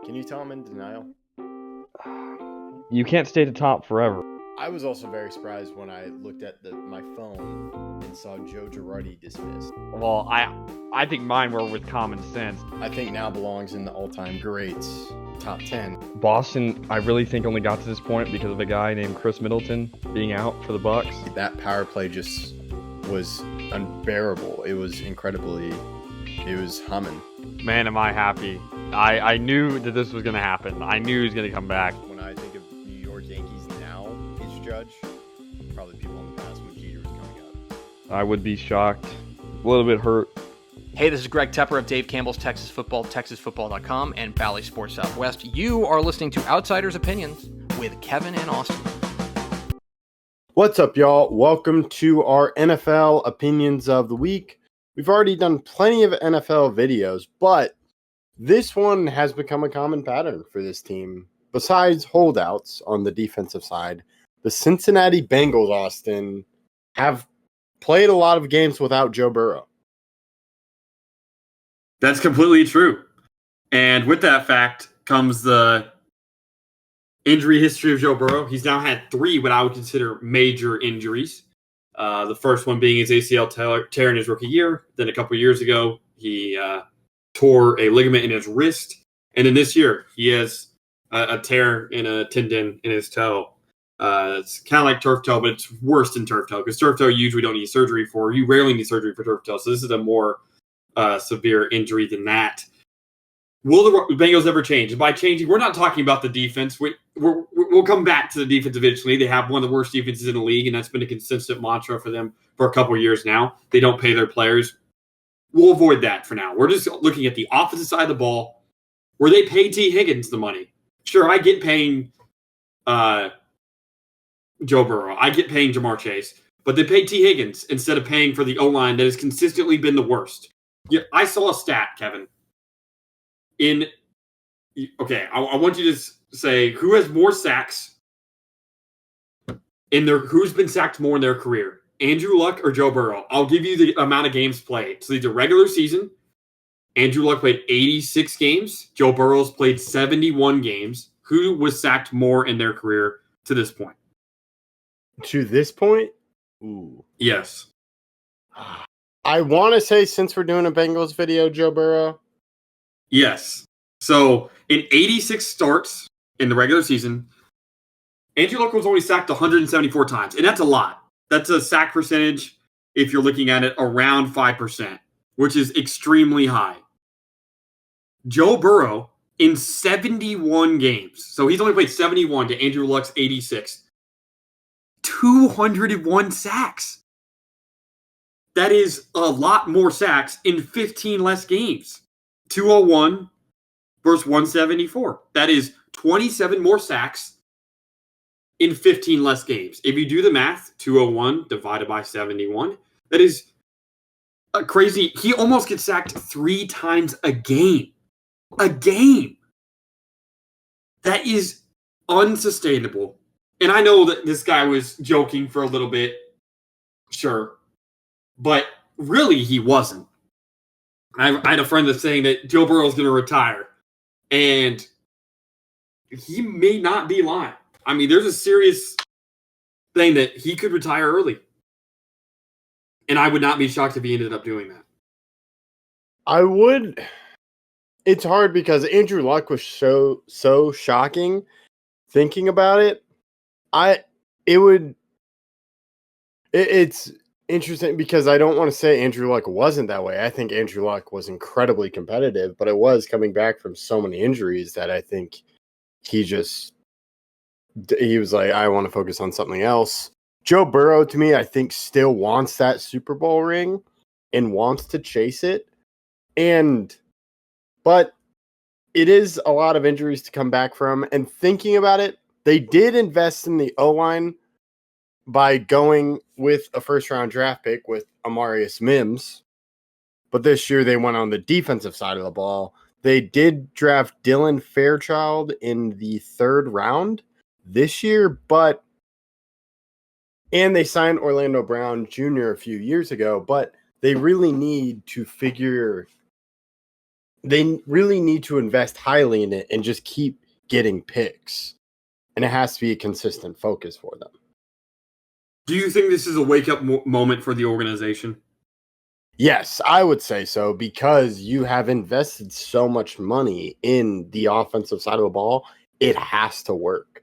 Can you tell I'm in denial? You can't stay at the top forever. I was also very surprised when I looked at my phone and saw Joe Girardi dismissed. Well, I think mine were with common sense. I think now belongs in the all-time greats top 10. Boston, I really think only got to this point because of a guy named Chris Middleton being out for the Bucks. That power play just was unbearable. It was humming. Man, am I happy. I knew that this was going to happen. I knew he was going to come back. When I think of New York Yankees now, is Judge. Probably people in the past when Jeter was coming up. I would be shocked. A little bit hurt. Hey, this is Greg Tepper of Dave Campbell's Texas Football, TexasFootball.com, and Valley Sports Southwest. You are listening to Outsiders Opinions with Kevin and Austin. What's up, y'all? Welcome to our NFL Opinions of the Week. We've already done plenty of NFL videos, but this one has become a common pattern for this team. Besides holdouts on the defensive side, the Cincinnati Bengals, Austin, have played a lot of games without Joe Burrow. That's completely true. And with that fact comes the injury history of Joe Burrow. He's now had 3 what I would consider major injuries. The first one being his ACL tear in his rookie year. Then a couple years ago, he tore a ligament in his wrist. And then this year, he has a tear in a tendon in his toe. It's kind of like turf toe, but it's worse than turf toe because turf toe you usually don't need surgery for. You rarely need surgery for turf toe. So this is a more severe injury than that. Will the Bengals ever change? By changing, we're not talking about the defense. We'll come back to the defense eventually. They have one of the worst defenses in the league, and that's been a consistent mantra for them for a couple of years now. They don't pay their players. We'll avoid that for now. We're just looking at the offensive side of the ball where they pay T. Higgins the money. Sure, I get paying Joe Burrow. I get paying Jamar Chase. But they pay T. Higgins instead of paying for the O-line that has consistently been the worst. Yeah, I saw a stat, Kevin. I want you to say who has more sacks who's been sacked more in their career, Andrew Luck or Joe Burrow? I'll give you the amount of games played. So these are regular season. Andrew Luck played 86 games. Joe Burrow's played 71 games. Who was sacked more in their career to this point? To this point? Ooh. Yes. I want to say, since we're doing a Bengals video, Joe Burrow. Yes. So in 86 starts in the regular season, Andrew Luck was only sacked 174 times. And that's a lot. That's a sack percentage, if you're looking at it, around 5%, which is extremely high. Joe Burrow in 71 games. So he's only played 71 to Andrew Luck's 86. 201 sacks. That is a lot more sacks in 15 less games. 201 versus 174. That is 27 more sacks in 15 less games. If you do the math, 201 divided by 71, that is crazy. He almost gets sacked 3 times a game. A game. That is unsustainable. And I know that this guy was joking for a little bit. Sure. But really, he wasn't. I had a friend that's saying that Joe Burrow is going to retire. And he may not be lying. I mean, there's a serious thing that he could retire early. And I would not be shocked if he ended up doing that. I would. It's hard because Andrew Luck was so shocking. Thinking about it, it's interesting because I don't want to say Andrew Luck wasn't that way. I think Andrew Luck was incredibly competitive, but it was coming back from so many injuries that I think he was like, I want to focus on something else. Joe Burrow, to me, I think still wants that Super Bowl ring and wants to chase it. But it is a lot of injuries to come back from. And thinking about it, they did invest in the O-line by going with a first-round draft pick with Amarius Mims. But this year they went on the defensive side of the ball. They did draft Dylan Fairchild in the 3rd round this year, and they signed Orlando Brown Jr. a few years ago, but they really need to figure they really need to invest highly in it and just keep getting picks. And it has to be a consistent focus for them. Do you think this is a wake-up moment for the organization? Yes, I would say so, because you have invested so much money in the offensive side of the ball. It has to work.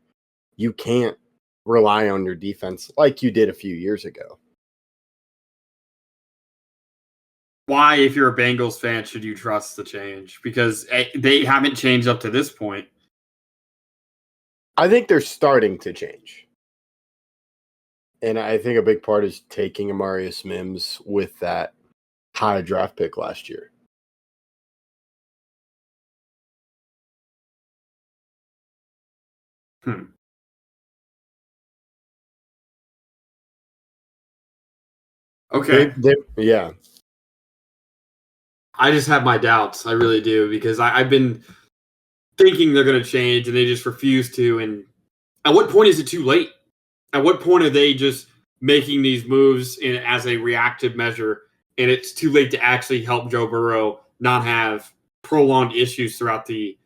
You can't rely on your defense like you did a few years ago. Why, if you're a Bengals fan, should you trust the change? Because they haven't changed up to this point. I think they're starting to change. And I think a big part is taking Amarius Mims with that high draft pick last year. Okay. Yeah. I just have my doubts. I really do, because I've been thinking they're going to change and they just refuse to. And at what point is it too late? At what point are they just making these moves as a reactive measure, and it's too late to actually help Joe Burrow not have prolonged issues throughout the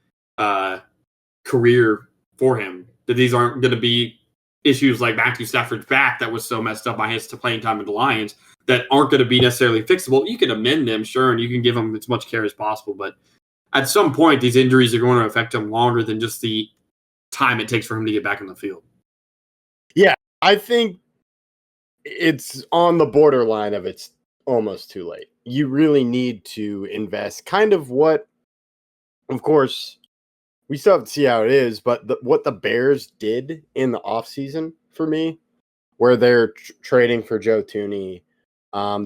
career for him? That these aren't going to be issues like Matthew Stafford's back that was so messed up by his playing time with the Lions that aren't going to be necessarily fixable. You can amend them, sure, and you can give them as much care as possible, but at some point, these injuries are going to affect him longer than just the time it takes for him to get back on the field. Yeah, I think it's on the borderline of it's almost too late. You really need to invest kind of what, of course, we still have to see how it is, but what the Bears did in the offseason for me, where they're trading for Joe Thuney,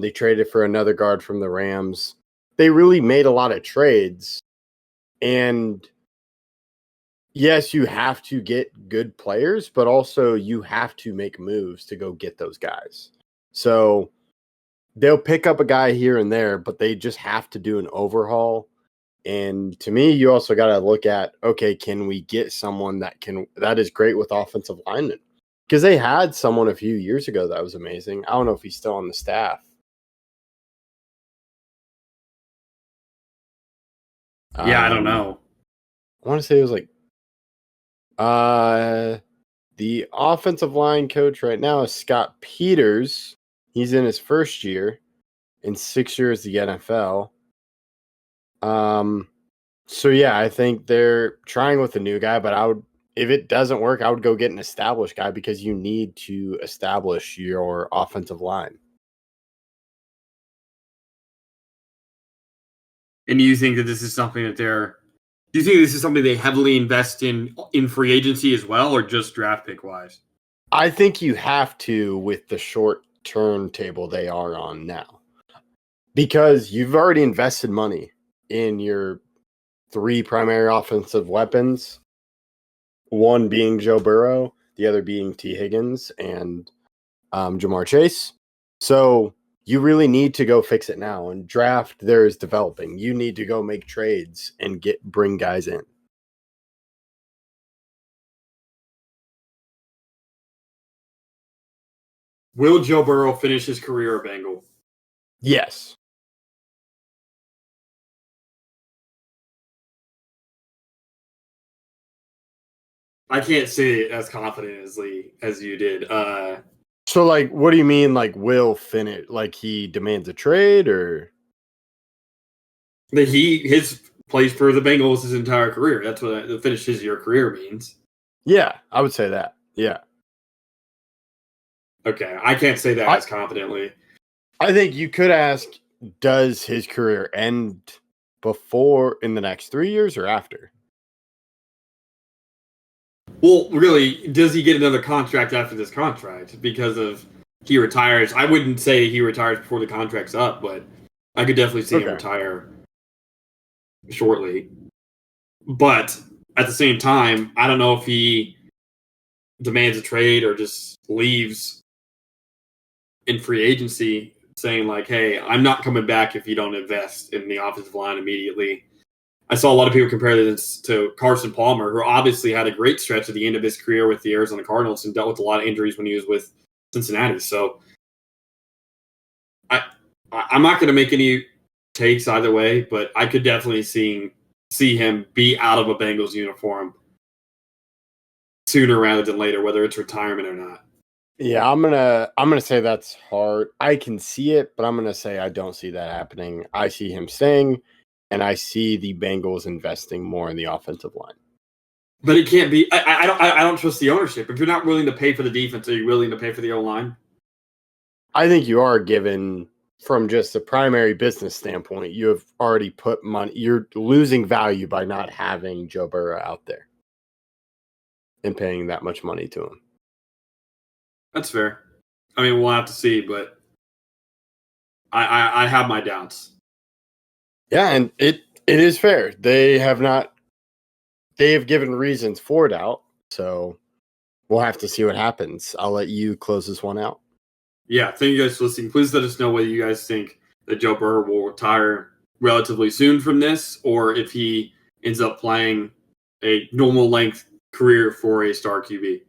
they traded for another guard from the Rams. They really made a lot of trades. And yes, you have to get good players, but also you have to make moves to go get those guys. So they'll pick up a guy here and there, but they just have to do an overhaul. And to me, you also got to look at, okay, can we get someone that is great with offensive linemen? Because they had someone a few years ago that was amazing. I don't know if he's still on the staff. Yeah, I don't know. I want to say it was like the offensive line coach right now is Scott Peters. He's in his first year in 6 years the NFL. So yeah, I think they're trying with a new guy, but if it doesn't work, I would go get an established guy, because you need to establish your offensive line. And do you think that this is something that do you think this is something they heavily invest in free agency as well, or just draft pick wise? I think you have to with the short turntable they are on now, because you've already invested money in your three primary offensive weapons, one being Joe Burrow, the other being T. Higgins and Jamar Chase. So you really need to go fix it now. And draft there is developing. You need to go make trades and bring guys in. Will Joe Burrow finish his career a Bengal? Yes. I can't say it as confidently as you did. So, like, what do you mean, like, will finish? Like, he demands a trade, or? That his plays for the Bengals his entire career. That's what the finish his your career means. Yeah, I would say that. Yeah. Okay, I can't say that as confidently. I think you could ask, does his career end before in the next 3 years or after? Well, really, does he get another contract after this contract? Because of he retires. I wouldn't say he retires before the contract's up, but I could definitely see him retire shortly. But at the same time, I don't know if he demands a trade or just leaves in free agency saying like, hey, I'm not coming back if you don't invest in the offensive line immediately. I saw a lot of people compare this to Carson Palmer, who obviously had a great stretch at the end of his career with the Arizona Cardinals and dealt with a lot of injuries when he was with Cincinnati. So I'm not going to make any takes either way, but I could definitely see him be out of a Bengals uniform sooner rather than later, whether it's retirement or not. Yeah, I'm gonna say that's hard. I can see it, but I'm gonna say I don't see that happening. I see him staying, and I see the Bengals investing more in the offensive line. But it can't be. I don't trust the ownership. If you're not willing to pay for the defense, are you willing to pay for the O-line? I think you are, given from just a primary business standpoint. You have already put money. You're losing value by not having Joe Burrow out there and paying that much money to him. That's fair. I mean, we'll have to see, but I have my doubts. Yeah, and it is fair. They have given reasons for doubt, so we'll have to see what happens. I'll let you close this one out. Yeah, thank you guys for listening. Please let us know whether you guys think that Joe Burrow will retire relatively soon from this, or if he ends up playing a normal length career for a star QB.